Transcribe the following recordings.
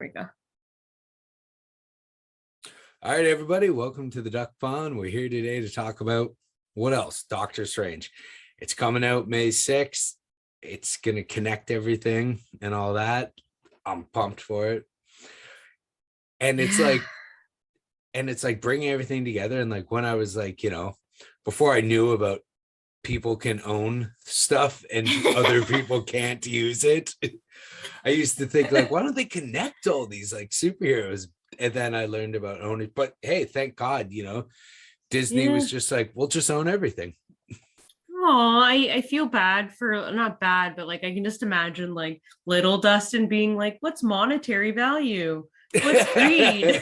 we go. All right, everybody, welcome to the Duck Pond. We're here today to talk about what else? Doctor Strange. It's coming out May 6th. It's going to connect everything and all that. I'm pumped for it. And it's like bringing everything together. And like when I was like, before I knew about people can own stuff and other people can't use it, I used to think like, why don't they connect all these like superheroes? And then I learned about owning. But hey, thank God, Disney was just like, we'll just own everything. Oh, I feel bad for, not bad, but like I can just imagine like little Dustin being like, what's monetary value? What's greed?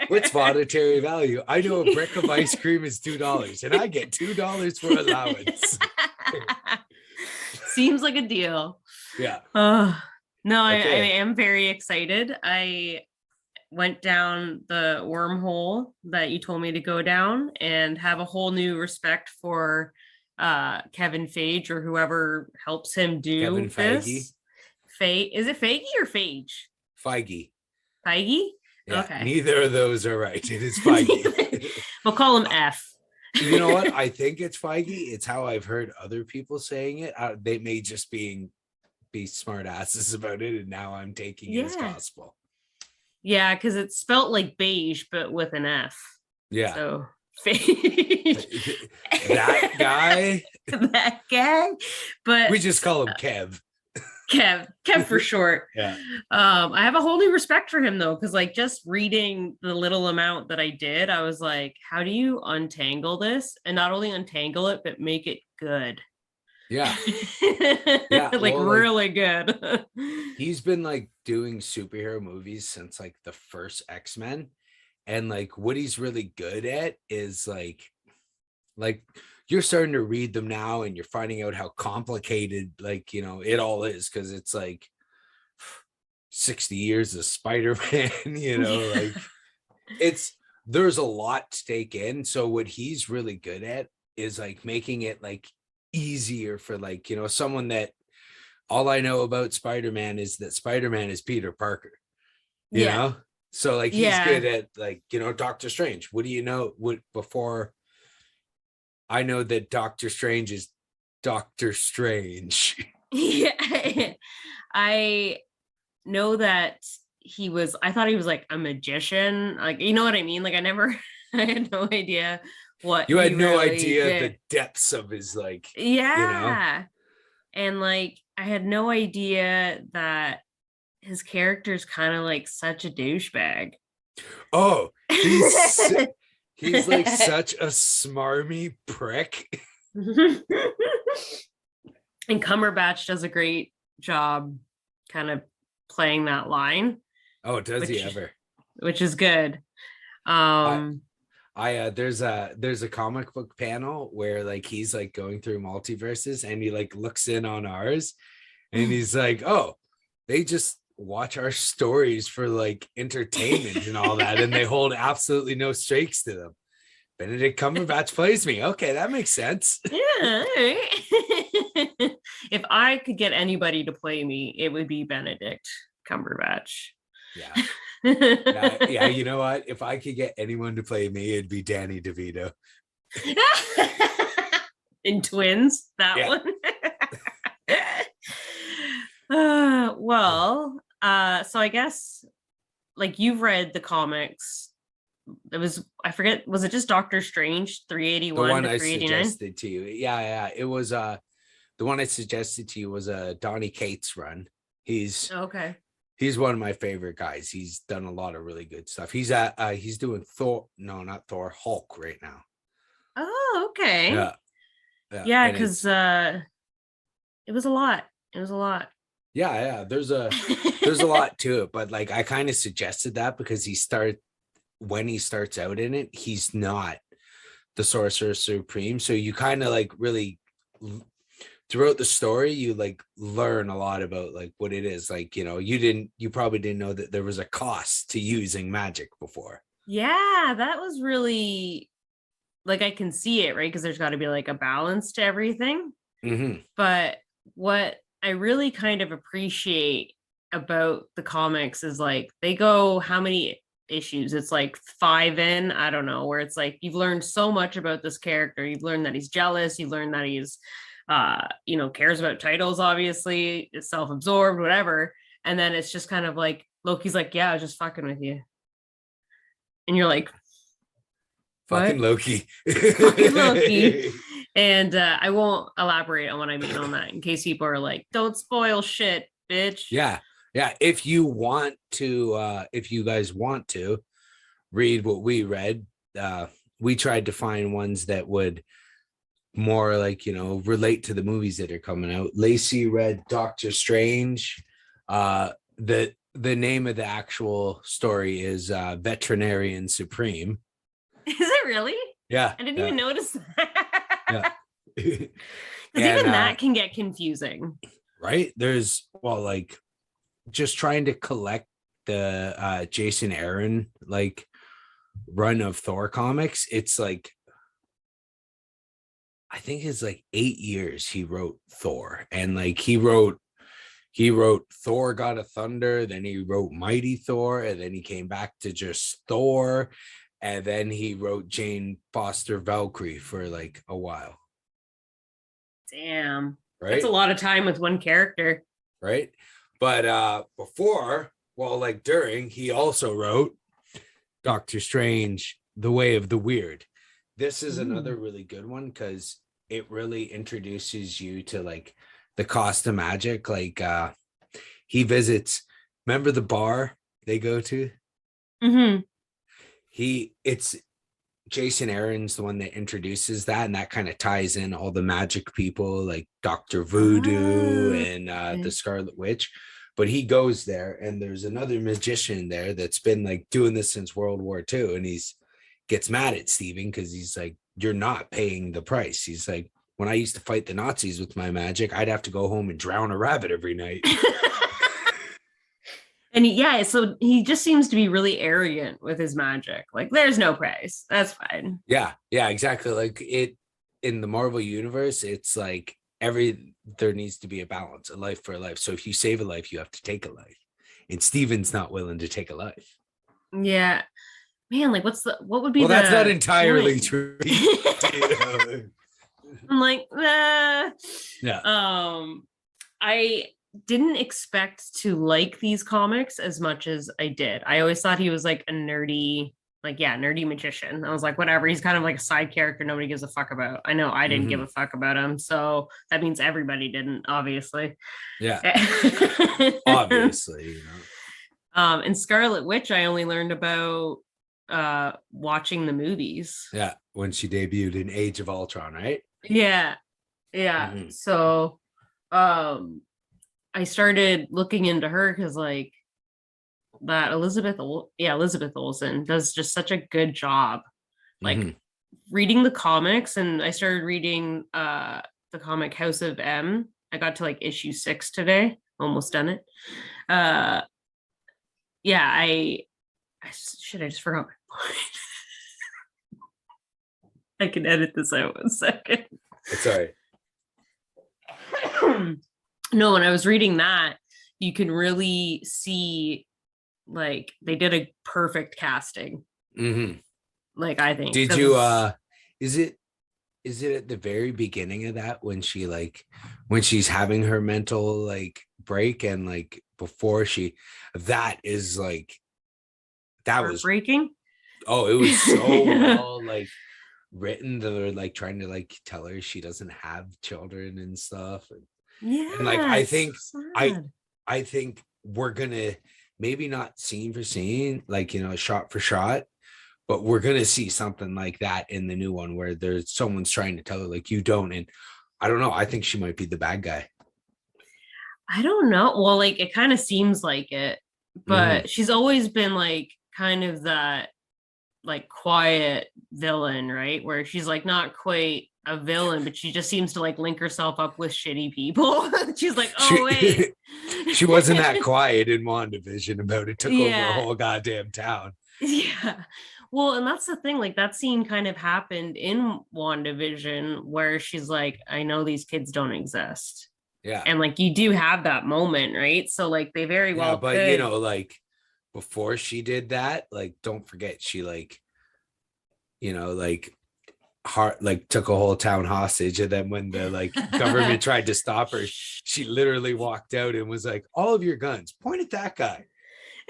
What's monetary value? I know a brick of ice cream is $2 and I get $2 for allowance. Seems like a deal. Yeah. No, okay. I am very excited. I went down the wormhole that you told me to go down and have a whole new respect for Kevin Feige or whoever helps him do Kevin Feige. This. Is it Feige or Feige? Feige. Feige? Yeah, okay. Neither of those are right. It is Feige. We'll call him F. You know what? I think it's Feige. It's how I've heard other people saying it. They may just be smart asses about it, and now I'm taking it as gospel. Yeah, because it's spelt like beige, but with an F. Yeah. So Feige. That guy. That guy. But we just call him Kev. Kev for short. Yeah. I have a whole new respect for him though, because like just reading the little amount that I did, I was like, how do you untangle this? And not only untangle it, but make it good. Yeah. Like really good. He's been like doing superhero movies since like the first X-Men. And like what he's really good at is like you're starting to read them now and you're finding out how complicated like it all is, because it's like 60 years of Spider-Man. Like there's a lot to take in. So what he's really good at is like making it like easier for like someone that all I know about Spider-Man is that Spider-Man is Peter Parker, you know, so like he's good at like Doctor Strange. What do you know? Before I know that Doctor Strange is Doctor Strange. Yeah, I know that I thought he was like a magician, like you know what I mean, like I had no idea what you had no idea the depths of his like and like I had no idea that his character's kind of like such a douchebag. Oh, he's like such a smarmy prick. And Cumberbatch does a great job kind of playing that line. Oh, does he ever? Which is good. There's a comic book panel where like he's like going through multiverses and he like looks in on ours and he's like, oh, they just watch our stories for like entertainment and all that, and they hold absolutely no stakes to them. Benedict Cumberbatch plays me. Okay, that makes sense. Yeah. If I could get anybody to play me, it would be Benedict Cumberbatch. Yeah. Yeah, you know what? If I could get anyone to play me, it'd be Danny DeVito. In Twins, that one. So I guess like you've read the comics. It was, I forget, was it just Doctor Strange 381 the one to 389? I suggested to you? Yeah. It was the one I suggested to you was a Donny Cates run. He's one of my favorite guys. He's done a lot of really good stuff. He's doing Hulk right now. Oh, okay. Yeah, because it was a lot. Yeah, there's a lot to it, but like I kind of suggested that because when he starts out in it, he's not the Sorcerer Supreme, so you kind of like really throughout the story you like learn a lot about like what it is. Like you probably didn't know that there was a cost to using magic before. Yeah, that was really like, I can see it, right? Because there's got to be like a balance to everything. Mm-hmm. But what I really kind of appreciate about the comics is like they go how many issues? It's like 5 in, I don't know, where it's like you've learned so much about this character. You've learned that he's jealous, you've learned that he's cares about titles, obviously, is self-absorbed, whatever. And then it's just kind of like Loki's like, yeah, I was just fucking with you. And you're like, fucking Loki. Fucking Loki. And I won't elaborate on what I mean on that in case people are like, don't spoil shit, bitch. Yeah. If you guys want to read what we read, we tried to find ones that would more like, relate to the movies that are coming out. Lacey read Drstrange. The name of the actual story is Veterinarian Supreme. Is it really? Yeah. I didn't even notice that. Yeah. Because even that can get confusing. Right? There's, just trying to collect the Jason Aaron run of Thor comics. It's like, I think it's like 8 years he wrote Thor, and he wrote Thor God of Thunder, then he wrote Mighty Thor, and then he came back to just Thor, and then he wrote Jane Foster Valkyrie for a while. Damn. Right? That's a lot of time with one character. Right? But during, he also wrote Doctor Strange, The Way of the Weird. This is another really good one because it really introduces you to the cost of magic. He visits, remember the bar they go to? Mm-hmm. It's Jason Aaron's the one that introduces that, and that kind of ties in all the magic people like Dr. Voodoo and the Scarlet Witch. But he goes there, and there's another magician there that's been doing this since World War II, and gets mad at Steven because he's like, you're not paying the price. He's like, when I used to fight the Nazis with my magic, I'd have to go home and drown a rabbit every night. And so he just seems to be really arrogant with his magic. There's no price. That's fine. Yeah, exactly. In the Marvel universe, it's there needs to be a balance, a life for a life. So if you save a life, you have to take a life. And Steven's not willing to take a life. Yeah. Man, what would be well, that's not entirely true. I'm like, yeah. I didn't expect to like these comics as much as I did. I always thought he was a nerdy, nerdy magician. I was like, whatever. He's kind of a side character nobody gives a fuck about. I know I didn't give a fuck about him, so that means everybody didn't, obviously. Yeah. Obviously, And Scarlet Witch, I only learned about watching the movies. Yeah, when she debuted in Age of Ultron, right? Yeah. Mm-hmm. So I started looking into her because that Elizabeth Olsen does just such a good job reading the comics. And I started reading the comic House of M. I got to issue 6 today, almost done it. I just forgot my point. I can edit this out 1 second. It's all right. No, when I was reading that, you can really see they did a perfect casting. I think. Did you is it at the very beginning of that when she when she's having her mental break, and before that is that was breaking? Oh, it was so well written. They're trying to tell her she doesn't have children and stuff. And I think I think we're gonna maybe not scene for scene, shot for shot, but we're gonna see something like that in the new one where there's someone's trying to tell her you don't. And I don't know. I think she might be the bad guy. I don't know. Well, it kind of seems like it, but she's always been kind of that quiet villain, right? Where she's like not quite a villain, but she just seems to like link herself up with shitty people. She's like, oh wait. She wasn't that quiet in WandaVision about it. Took over a whole goddamn town. Yeah. Well, and that's the thing, like that scene kind of happened in WandaVision where she's like, I know these kids don't exist. Yeah. And like you do have that moment, right? So like they very Yeah, well but could. like before she did that, like don't forget she like, like heart like took a whole town hostage, and then when the like government tried to stop her, she literally walked out and was like, all of your guns point at that guy,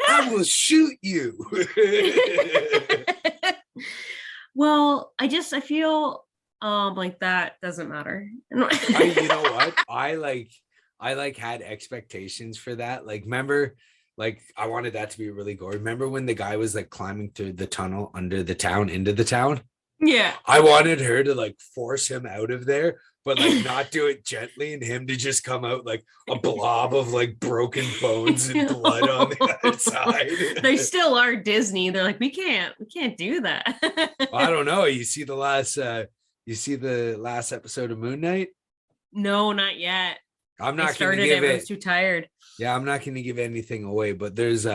I will shoot you. Well, I feel like that doesn't matter. You know what, I had expectations for that. Like remember, like I wanted that to be really gory. Remember when the guy was like climbing through the tunnel under the town into the town? Yeah. I wanted her to like force him out of there, but like not do it gently, and him to just come out like a blob of like broken bones and blood on the other side. They still are Disney. They're like, we can't do that. I don't know. You see the last episode of Moon Knight? No, not yet. I'm I not going to started give it. I it. was too tired. Yeah, I'm not going to give anything away, but there's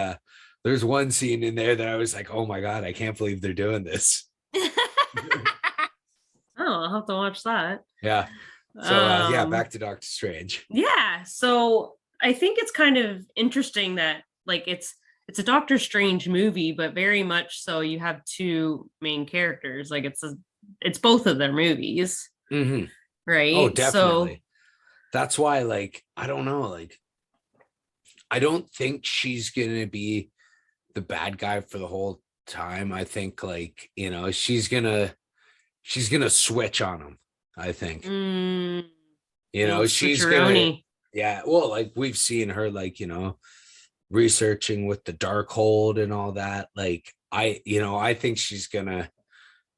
one scene in there that I was like, oh my God, I can't believe they're doing this. Oh, I'll have to watch that. Yeah. So yeah, back to Doctor Strange. Yeah. So I think it's kind of interesting that like it's a Doctor Strange movie, but very much so you have two main characters. Like it's both of their movies. Mm-hmm. Right. Oh, definitely. So that's why, like, I don't know, like, I don't think she's gonna be the bad guy for the whole time. I think, like, she's gonna switch on him. I think, she's gonna, yeah. Well, like we've seen her, like, researching with the Darkhold and all that. Like, I think she's gonna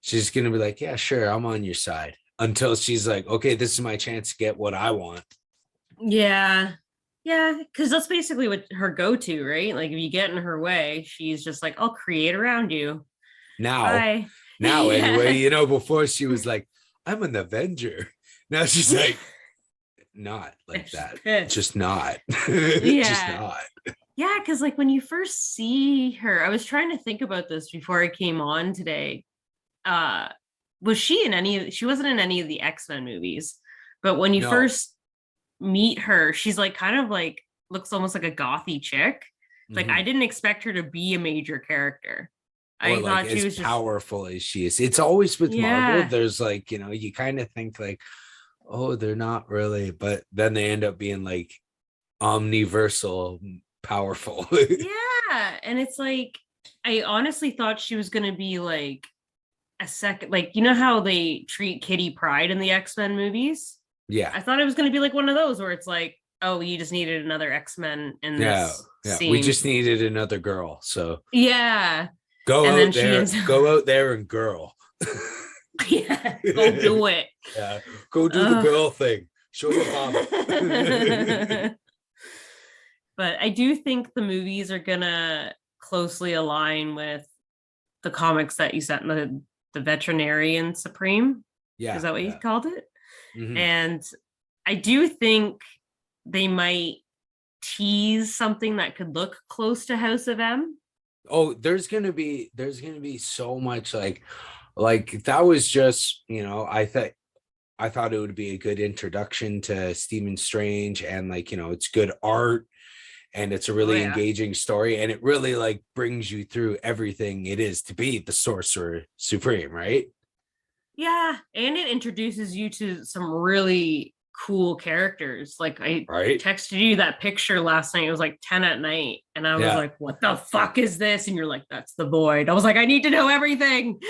be like, yeah, sure, I'm on your side, until she's like, okay, this is my chance to get what I want. Yeah. Yeah, because that's basically what her go-to, right? Like if you get in her way, she's just like, I'll create around you. Now, yeah. anyway, before she was like, I'm an Avenger. Now she's like, not like that. Pissed. Just not. Yeah. Just not. Yeah, because like when you first see her, I was trying to think about this before I came on today. Was she wasn't in any of the X-Men movies, but when you first meet her, she's like kind of like looks almost like a gothy chick. Like I didn't expect her to be a major character. I thought she was powerful as she is. It's always with Marvel. There's like, you kind of think like, oh, they're not really, but then they end up being like omniversal powerful. Yeah. And it's like, I honestly thought she was going to be like a second, like, how they treat Kitty Pryde in the X-Men movies? Yeah. I thought it was going to be like one of those where it's like, oh, you just needed another X-Men in this scene. We just needed another girl. So yeah. Go out there and girl. Yeah, go do it. Yeah, go do the girl thing. Show your mama. But I do think the movies are gonna closely align with the comics that you sent, the Veterinarian Supreme. Yeah, is that what you called it? Mm-hmm. And I do think they might tease something that could look close to House of M. Oh, there's gonna be so much like that was just, I thought it would be a good introduction to Stephen Strange, and like, it's good art and it's a really engaging story, and it really like brings you through everything it is to be the Sorcerer Supreme, right? Yeah, and it introduces you to some really cool characters. Like I texted you that picture last night. It was like 10 at night, and I was like, what the fuck is this? And you're like, that's the Void. I was like, I need to know everything.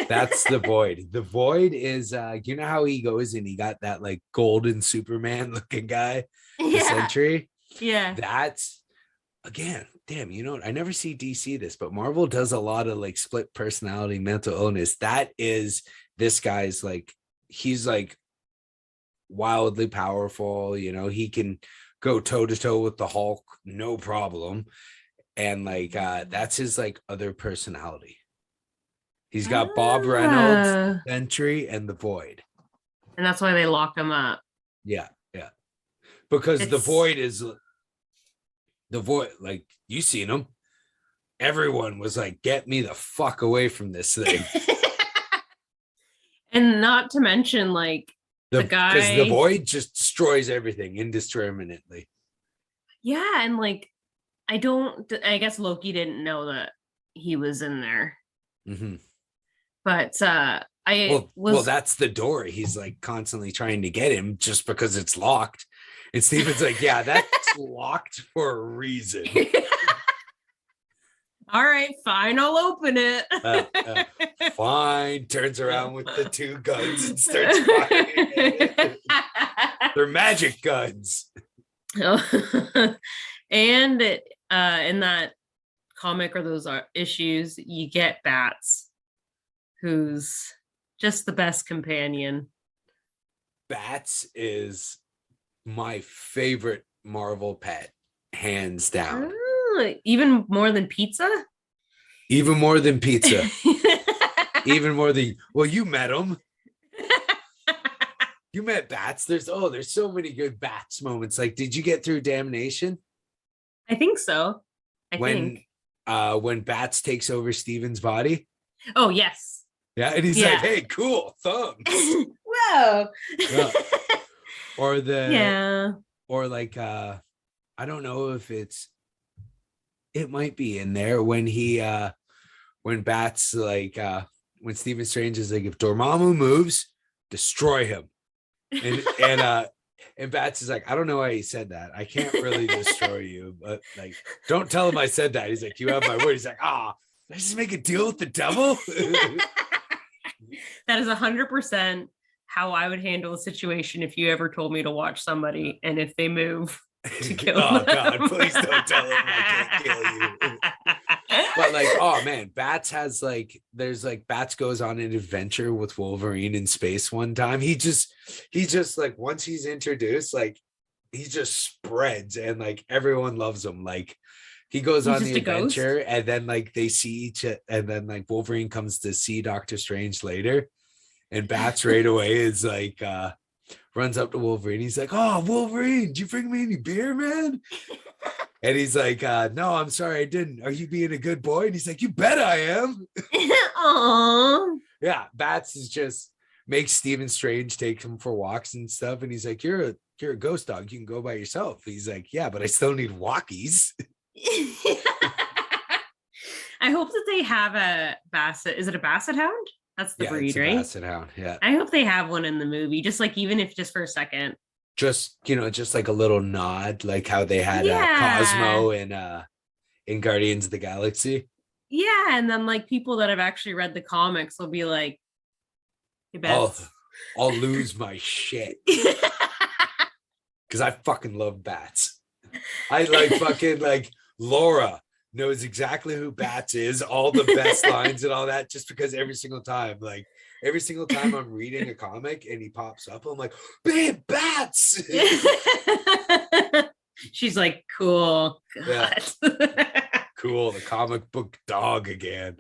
That's the Void. The Void is you know how he goes and he got that like golden Superman looking guy, the Sentry. Yeah, that's, again, damn, I never see DC this, but Marvel does a lot of like split personality, mental illness. That is, this guy's like, he's like wildly powerful, he can go toe to toe with the Hulk, no problem. And like that's his like other personality. He's got Bob Reynolds, Sentry, and the Void. And that's why they lock him up. Yeah. Because the Void, like, you seen him. Everyone was like, get me the fuck away from this thing. And not to mention, like, the because the guy. Void just destroys everything indiscriminately. Yeah, and like I guess Loki didn't know that he was in there. Mm-hmm. But I well, was that's the door. He's like constantly trying to get him just because it's locked. And Steven's like, yeah, that's locked for a reason. All right, fine, I'll open it. Fine. Turns around with the 2 guns and starts firing. They're magic guns. And in that comic or those issues, you get Bats, who's just the best companion. Bats is my favorite Marvel pet, hands down. Even more than pizza? Even more than pizza. Even more than, well, you met him. You met Bats. There's so many good Bats moments. Like, did you get through Damnation? I think so. When Bats takes over Steven's body. Oh, yes. Yeah, and he's like, hey, cool, thumbs. Whoa. Yeah. Or like I don't know if it might be in there when when Bats like when Stephen Strange is like, if Dormammu moves, destroy him. And Bats is like, I don't know why he said that. I can't really destroy you, but like, don't tell him I said that. He's like, you have my word. He's like, did I just make a deal with the devil? That is 100% how I would handle a situation if you ever told me to watch somebody and if they move to kill them. God, please don't tell him I can't kill you. But like, oh man, Bats has like, there's like, Bats goes on an adventure with Wolverine in space one time. He just like, once he's introduced, like he just spreads and like everyone loves him. Like he goes on the adventure and then like they see and then like Wolverine comes to see Doctor Strange later, and Bats right away is like runs up to Wolverine. He's like, oh, Wolverine, did you bring me any beer, man? And he's like, no, I'm sorry, I didn't. Are you being a good boy? And he's like, you bet I am. Aww. Yeah, Bats is just makes Stephen Strange take him for walks and stuff. And he's like, you're a ghost dog. You can go by yourself. He's like, yeah, but I still need walkies. I hope that they have a Basset. Is it a Basset Hound? That's the breed, right? Basset Hound. Yeah. I hope they have one in the movie, just like even if just for a second. Just just like a little nod, like how they had Cosmo in Guardians of the Galaxy. Yeah, and then like people that have actually read the comics will be like, I'll lose my shit because I fucking love Bats. I like fucking like Laura knows exactly who Bats is, all the best lines and all that, just because every single time I'm reading a comic and he pops up, I'm like, babe, Bats. She's like, cool. God. Yeah. Cool, the comic book dog again.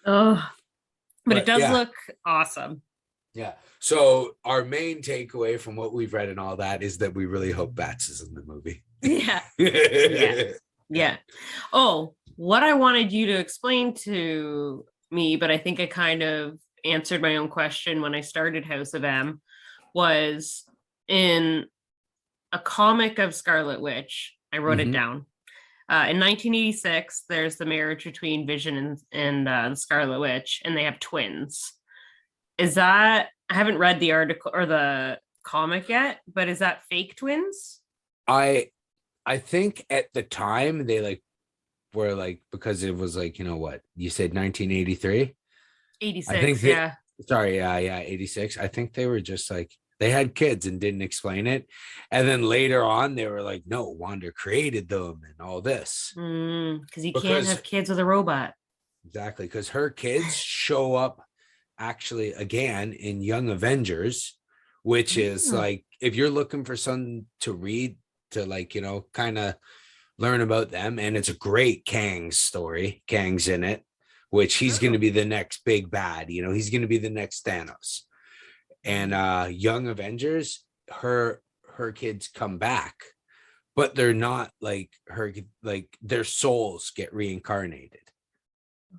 But it does look awesome. Yeah. So our main takeaway from what we've read and all that is that we really hope Bats is in the movie. Yeah. Oh, what I wanted you to explain to me, but I think I kind of answered my own question when I started House of M, was in a comic of Scarlet Witch. I wrote it down. In 1986, there's the marriage between Vision and the Scarlet Witch, and they have twins. Is that, I haven't read the article or the comic yet, but is that fake twins? I think at the time they like were like, because it was like, what you said, 1983, 86. I think sorry, yeah, 86. I think they were just like, they had kids and didn't explain it, and then later on they were like, no, Wanda created them and all this because you can't have kids with a robot. Exactly, because her kids show up actually again in Young Avengers, which is like, if you're looking for something to read to like kind of learn about them, and it's a great Kang's story. Kang's in it, which he's going to be the next big bad. He's going to be the next Thanos. And Young Avengers, her kids come back, but they're not like her, like their souls get reincarnated.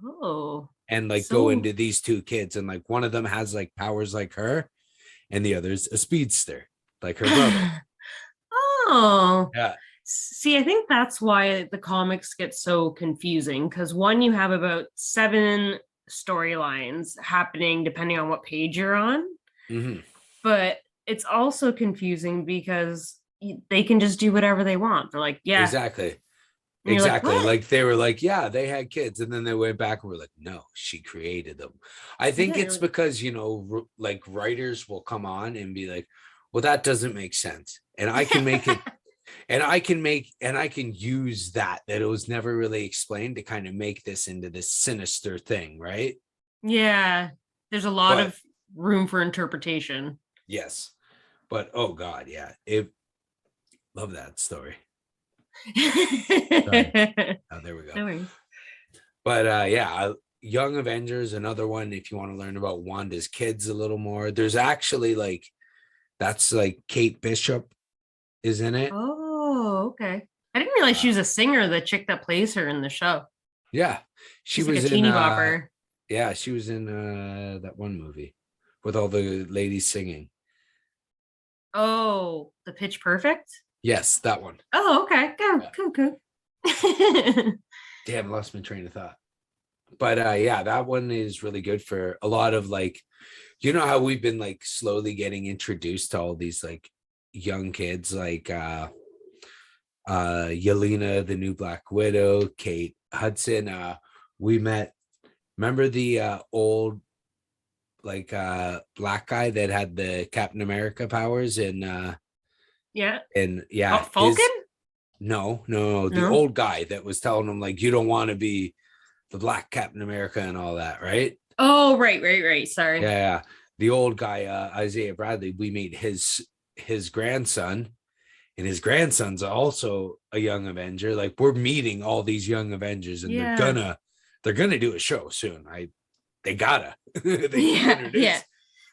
Oh. and like go into these two kids, and like one of them has like powers like her, and the other's a speedster like her brother. Oh. Yeah. See, I think that's why the comics get so confusing because one, you have about 7 storylines happening depending on what page you're on. Mm-hmm. But it's also confusing because they can just do whatever they want. They're like, yeah. Exactly. And Exactly. like they were like, yeah, they had kids. And then they went back and were like, no, she created them. I think it's because, like writers will come on and be like, well, that doesn't make sense. And I can make it and I can use that it was never really explained to kind of make this into this sinister thing, right? Yeah. There's a lot of room for interpretation. Yes. But oh God, yeah. Love that story. Oh, there we go. No, but yeah, Young Avengers, another one if you want to learn about Wanda's kids a little more. There's actually like that's like Kate Bishop is in it. Oh, okay. I didn't realize she was a singer, the chick that plays her in the show. Yeah. She was like a teeny bopper. Yeah, she was in that one movie with all the ladies singing. Oh, the Pitch Perfect? Yes, that one. Oh, okay. Cool. Damn, lost my train of thought. But yeah, that one is really good for a lot of like, how we've been like slowly getting introduced to all these like young kids like Yelena, the new Black Widow, Kate Hudson. We met, remember the old like black guy that had the Captain America powers and Falcon? No, the old guy that was telling him like you don't want to be the Black Captain America and all that, right? Oh, right. Sorry. Yeah. The old guy, Isaiah Bradley, we meet his grandson, and his grandson's also a young Avenger. Like we're meeting all these young Avengers, and they're gonna do a show soon. They gotta. Yeah.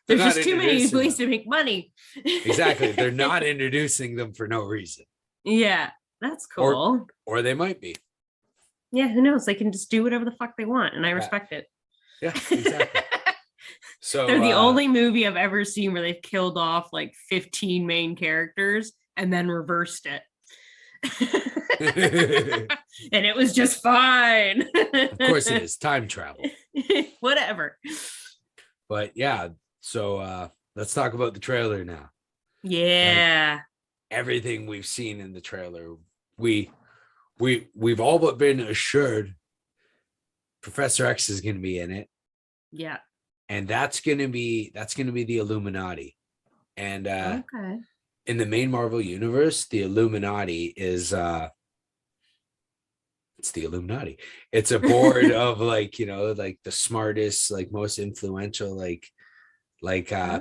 There's just too many ways to make money. Exactly. They're not introducing them for no reason. Yeah, that's cool. Or they might be. Yeah, who knows? They can just do whatever the fuck they want, and I respect it. Yeah, exactly. So they're the only movie I've ever seen where they've killed off like 15 main characters and then reversed it. And it was just fine. Of course it is time travel. Whatever. But yeah, so let's talk about the trailer now. Yeah. Like, everything we've seen in the trailer, we've all but been assured Professor X is going to be in it. Yeah. And that's going to be the Illuminati. And in the main Marvel universe, the Illuminati is it's the Illuminati. It's a board of like, like the smartest, like most influential,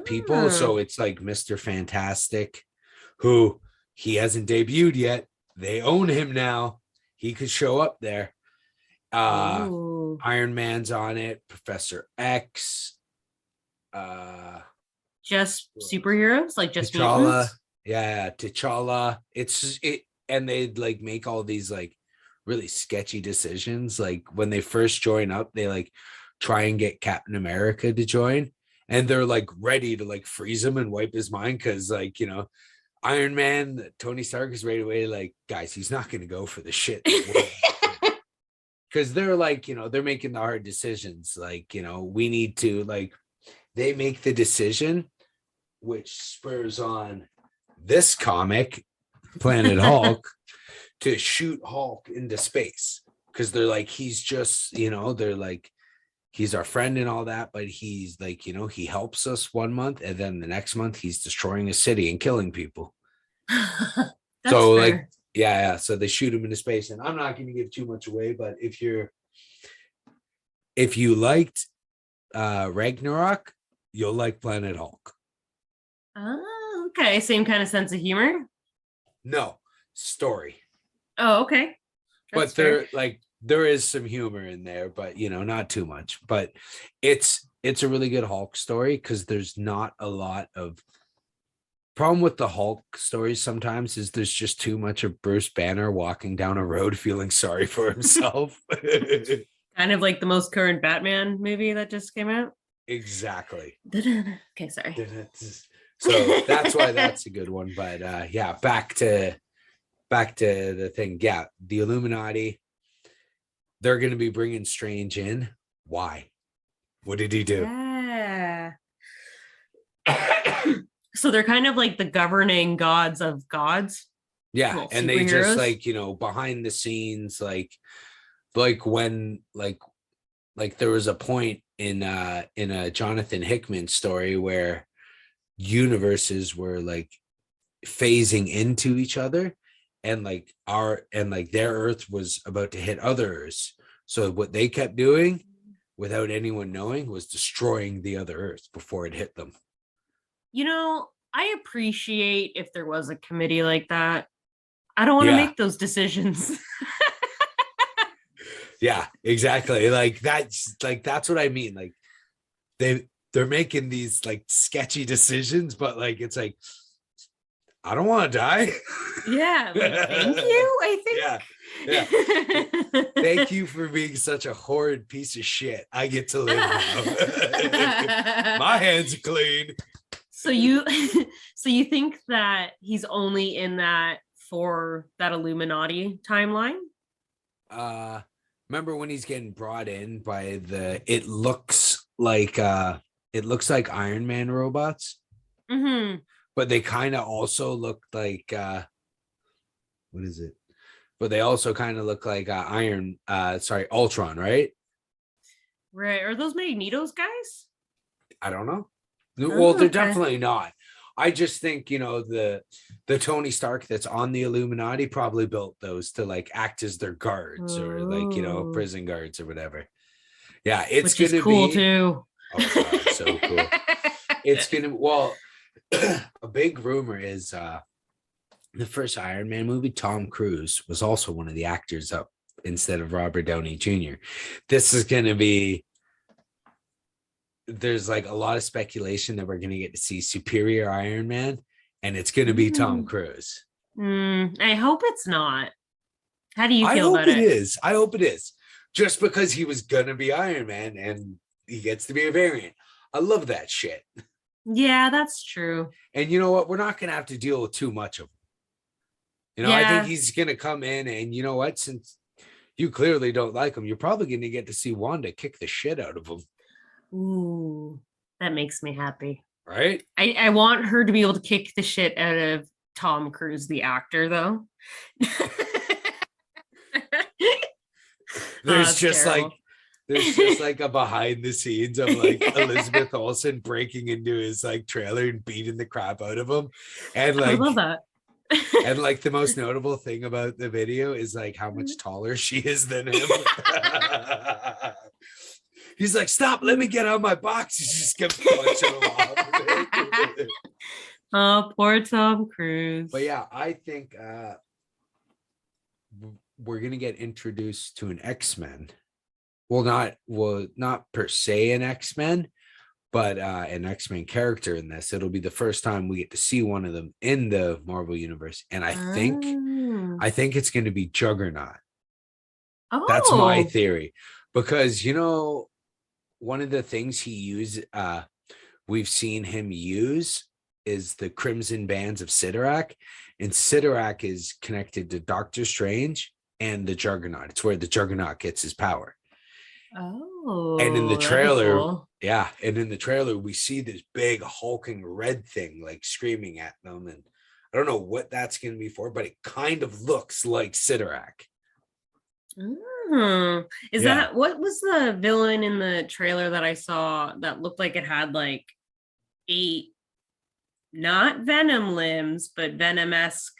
people. So it's like Mr. Fantastic, who he hasn't debuted yet. They own him now. He could show up there. Iron Man's on it. Professor X. Just superheroes, like just T'Challa. mutants? Yeah, T'Challa. And they like make all these like really sketchy decisions. Like when they first join up, they like try and get Captain America to join, and they're like ready to like freeze him and wipe his mind because like Iron Man, Tony Stark is right away like, guys, he's not going to go for the shit. Because they're like, they're making the hard decisions. Like, we need to like, they make the decision, which spurs on this comic, Planet Hulk, to shoot Hulk into space. Because they're like, he's just, they're like, he's our friend and all that, but he's like, he helps us one month, and then the next month he's destroying a city and killing people. So fair. Like, yeah. So they shoot him into space, and I'm not going to give too much away, but if you liked Ragnarok, you'll like Planet Hulk. Oh, okay. Same kind of sense of humor? No, story. Oh, okay. That's but there is some humor in there, but not too much. But it's a really good Hulk story because there's not a lot of problem with the Hulk stories sometimes is there's just too much of Bruce Banner walking down a road feeling sorry for himself. Kind of like the most current Batman movie that just came out. Exactly. Okay, sorry. So that's why that's a good one. But yeah, back to the thing. Yeah, the Illuminati, they're going to be bringing Strange in. Why? What did he do? Yeah. So they're kind of like the governing gods of gods. Yeah, Well, and they just superheroes. like, behind the scenes, like when like there was a point in a Jonathan Hickman story where universes were like phasing into each other, and like their Earth was about to hit other Earths. So what they kept doing without anyone knowing was destroying the other Earth before it hit them. I appreciate if there was a committee like that. I don't want to Yeah. make those decisions. Yeah, exactly. Like that's what I mean. Like they're making these like sketchy decisions, but like it's like, I don't want to die. Yeah, like thank you, I think. Yeah. Thank you for being such a horrid piece of shit. I get to live now. My hands are clean. So you think that he's only in that for that Illuminati timeline? Remember when he's getting brought in by it looks like Iron Man robots, but they kind of also look like what is it? But they also kind of look like Ultron, right? Right. Are those Magneto's guys? I don't know. Oh, Well, they're okay. definitely not. I just think, the Tony Stark that's on the Illuminati probably built those to like act as their guards or like, prison guards or whatever. Yeah, it's Which is gonna cool be too. Oh god, so cool. It's gonna a big rumor is the first Iron Man movie, Tom Cruise was also one of the actors up instead of Robert Downey Jr. This is gonna be There's like a lot of speculation that we're going to get to see Superior Iron Man, and it's going to be Tom Cruise. I hope it's not. How do you I feel hope about it it? is. I hope it is. Just because he was going to be Iron Man and he gets to be a variant. I love that shit. Yeah, that's true. And you know what? We're not going to have to deal with too much of him. I think he's going to come in, and you know what? Since you clearly don't like him, you're probably going to get to see Wanda kick the shit out of him. Ooh, that makes me happy. Right? I want her to be able to kick the shit out of Tom Cruise, the actor, though. There's just like a behind the scenes of like Elizabeth Olsen breaking into his like trailer and beating the crap out of him. And like, I love that. And like the most notable thing about the video is like how much taller she is than him. He's like, stop, let me get on my box. He's just gonna punch him off. Oh, poor Tom Cruise. But yeah, I think we're gonna get introduced to an X-Men. Not per se an X-Men, but an X-Men character in this. It'll be the first time we get to see one of them in the Marvel universe, and I think it's going to be Juggernaut. That's my theory, because one of the things we've seen him use is the Crimson Bands of Sidorak, and Sidorak is connected to Doctor Strange and the Juggernaut. It's where the Juggernaut gets his power. Oh, and in the trailer, and in the trailer, we see this big hulking red thing like screaming at them, and I don't know what that's going to be for, but it kind of looks like Sidorak. Is that what was the villain in the trailer that I saw that looked like it had like 8 not venom limbs but venom-esque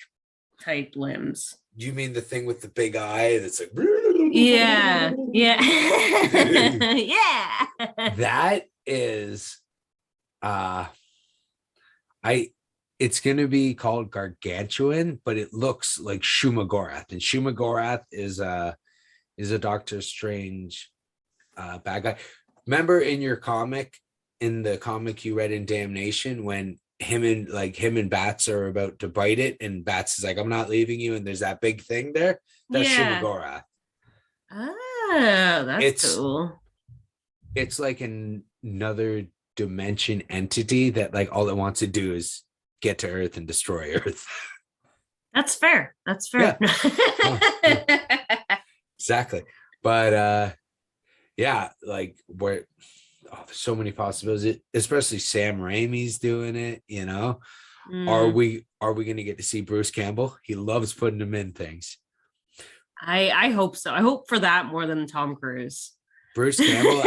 type limbs? You mean the thing with the big eye that's like yeah yeah that is it's going to be called Gargantuan, but it looks like Shumagorath, and Shumagorath is a Doctor Strange bad guy. Remember in the comic you read in Damnation, when him and Bats are about to bite it, and Bats is like, I'm not leaving you, and there's that big thing there. That's Shumagorath. that's cool. It's like another dimension entity that like all it wants to do is get to Earth and destroy Earth. That's fair. That's fair. Yeah. Exactly. But yeah, like there's so many possibilities, especially Sam Raimi's doing it, you know. Are we gonna get to see Bruce Campbell? He loves putting him in things. I hope so. I hope for that more than Tom Cruise. Bruce Campbell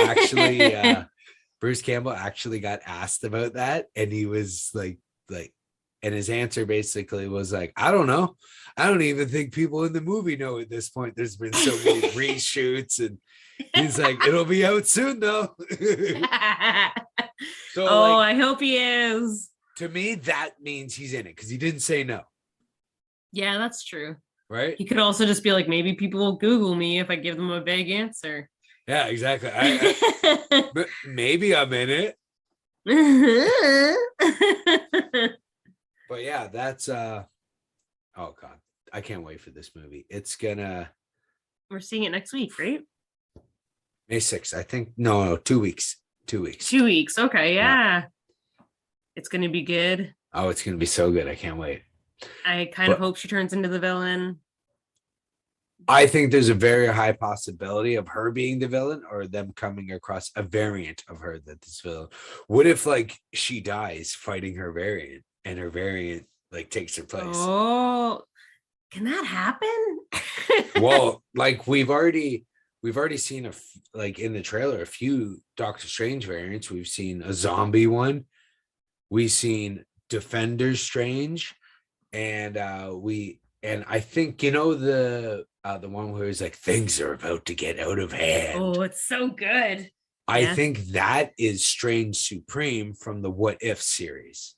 actually got asked about that, and he was like, and his answer basically was like, I don't know. I don't even think people in the movie know at this point. There's been so many reshoots, and he's like, it'll be out soon though. So I hope he is. To me, that means he's in it because he didn't say no. Yeah, that's true. Right? He could also just be like, maybe people will Google me if I give them a vague answer. Yeah, exactly. But maybe I'm in it. But yeah, that's oh god, I can't wait for this movie. It's gonna. We're seeing it next week, right? May 6th, I think. No, 2 weeks. 2 weeks. 2 weeks. Okay, yeah. It's gonna be good. Oh, it's gonna be so good. I can't wait. I kind of hope she turns into the villain. I think there's a very high possibility of her being the villain or them coming across a variant of her that this villain. What if like she dies fighting her variant and her variant like takes her place? Oh, can that happen? Well, like we've already seen like in the trailer a few Doctor Strange variants. We've seen a zombie one. We've seen Defender Strange, and I think the one where it's like things are about to get out of hand. Oh, it's so good. I think that is Strange Supreme from the What If series.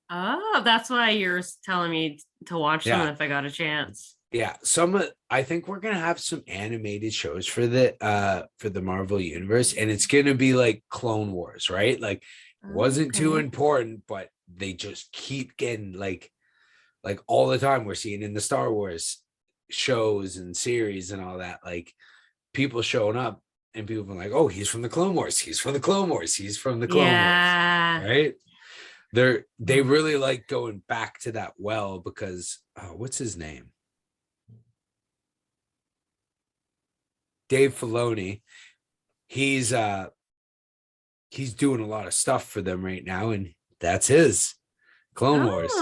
Oh, that's why you're telling me to watch them if I got a chance. Yeah, I think we're gonna have some animated shows for the Marvel universe, and it's gonna be like Clone Wars, right? Like, wasn't too important, but they just keep getting like all the time. We're seeing in the Star Wars shows and series and all that, like people showing up and people being like, oh, he's from the Clone Wars, he's from the Clone Wars, he's from the Clone Wars, right? They really like going back to that well because what's his name? Dave Filoni. He's doing a lot of stuff for them right now, and that's his Clone Wars.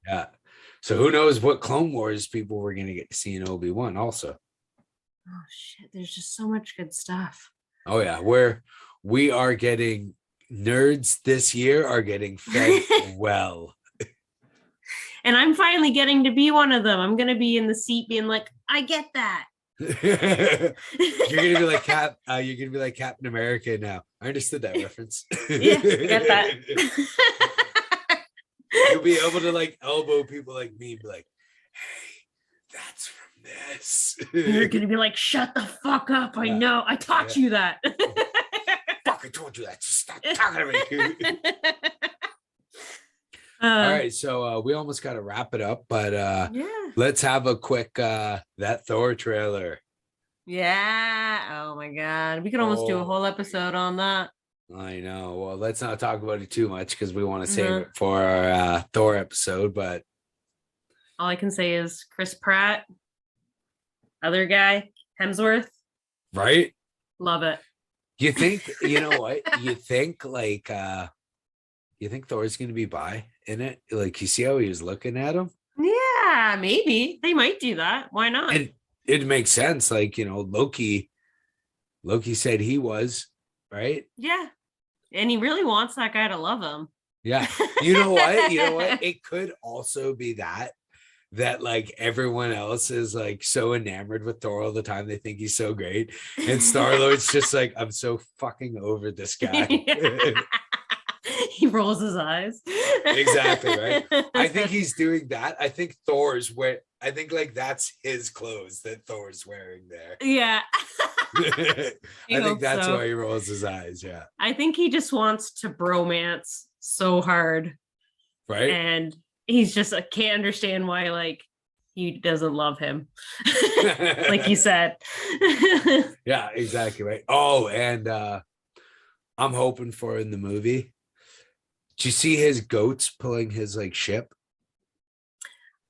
Yeah. So who knows what Clone Wars people we're gonna get to see in Obi-Wan also. Oh shit, there's just so much good stuff. Oh yeah, we are getting nerds this year are getting fed well. And I'm finally getting to be one of them. I'm gonna be in the seat being like, I get that. You're gonna be like you're gonna be like Captain America now. I understood that reference. Yeah, get that. You'll be able to like elbow people like me and be like, hey, that's from this. You're gonna be like, shut the fuck up. I know. I taught you that. Fuck, I told you that. Just stop talking to me. All right, so we almost got to wrap it up, but let's have a quick that Thor trailer. Yeah. Oh my god, we could almost do a whole episode on that. I know. Well, let's not talk about it too much because we want to save it for our Thor episode. But all I can say is Chris Pratt, other guy, Hemsworth. Right. Love it. You think? You know what? You think like you think Thor's gonna be bi in it? Like, you see how he was looking at him? Yeah, maybe they might do that. Why not? And it makes sense. Like, Loki said he was, right? Yeah. And he really wants that guy to love him. Yeah. You know what? It could also be that like everyone else is like so enamored with Thor all the time. They think he's so great. And Star-Lord's just like, I'm so fucking over this guy. He rolls his eyes. Exactly, right? I think he's doing that. I think I think like that's his clothes that Thor's wearing there. Yeah. I think that's why he rolls his eyes. Yeah. I think he just wants to bromance so hard. Right. And he's just can't understand why like he doesn't love him. Like you said. Yeah, exactly right. Oh, and I'm hoping for in the movie. Did you see his goats pulling his like ship?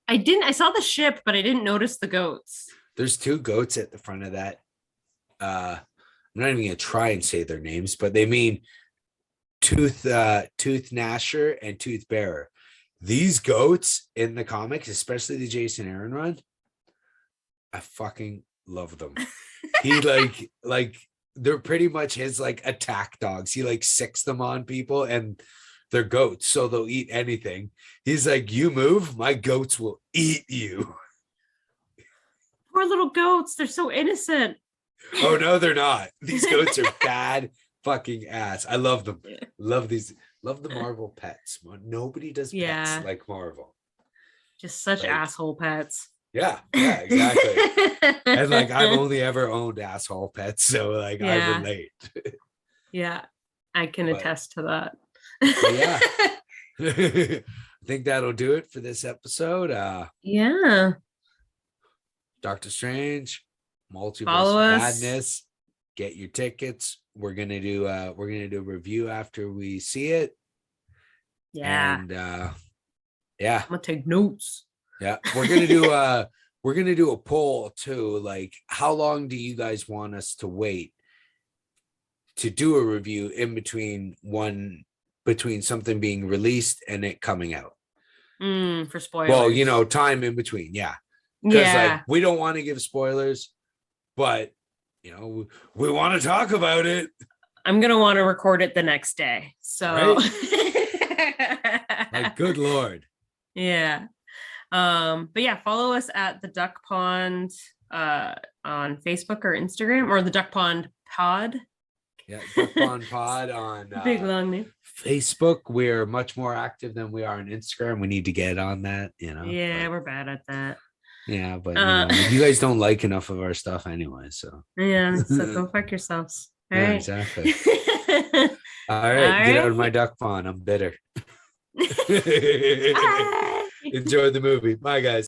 I saw the ship, but I didn't notice the goats. There's 2 goats at the front of that. I'm not even gonna try and say their names, but they mean Tooth Gnasher and Tooth Bearer. These goats in the comics, especially the Jason Aaron run, I fucking love them. He like they're pretty much his like attack dogs. He like sicks them on people, and they're goats, so they'll eat anything. He's like, you move, my goats will eat you. Poor little goats, they're so innocent. Oh no, they're not. These goats are bad fucking ass. I love them. Love the Marvel pets. Nobody does pets like Marvel. Just such like, asshole pets. Yeah, exactly. And like I've only ever owned asshole pets, so like I relate. Yeah, I can attest to that. Yeah. I think that'll do it for this episode. Yeah. Drstrange, Multiverse Madness. Get your tickets. We're gonna do a review after we see it. Yeah. And I'm gonna take notes. Yeah, we're gonna do a poll too. Like, how long do you guys want us to wait to do a review in between something being released and it coming out? For spoilers. Well, time in between, yeah. Because like we don't want to give spoilers, but we want to talk about it. I'm gonna want to record it the next day. So like, good Lord. Yeah. But yeah, follow us at the Duck Pond on Facebook or Instagram, or the Duck Pond Pod. Yeah, Duck Pond Pod on big long name. Facebook. We're much more active than we are on Instagram. We need to get on that, Yeah, we're bad at that. Yeah, but you guys don't like enough of our stuff anyway, so yeah, so go fuck yourselves. All right. Exactly. All right, get out of my duck pond. I'm bitter. Enjoy the movie. Bye, guys.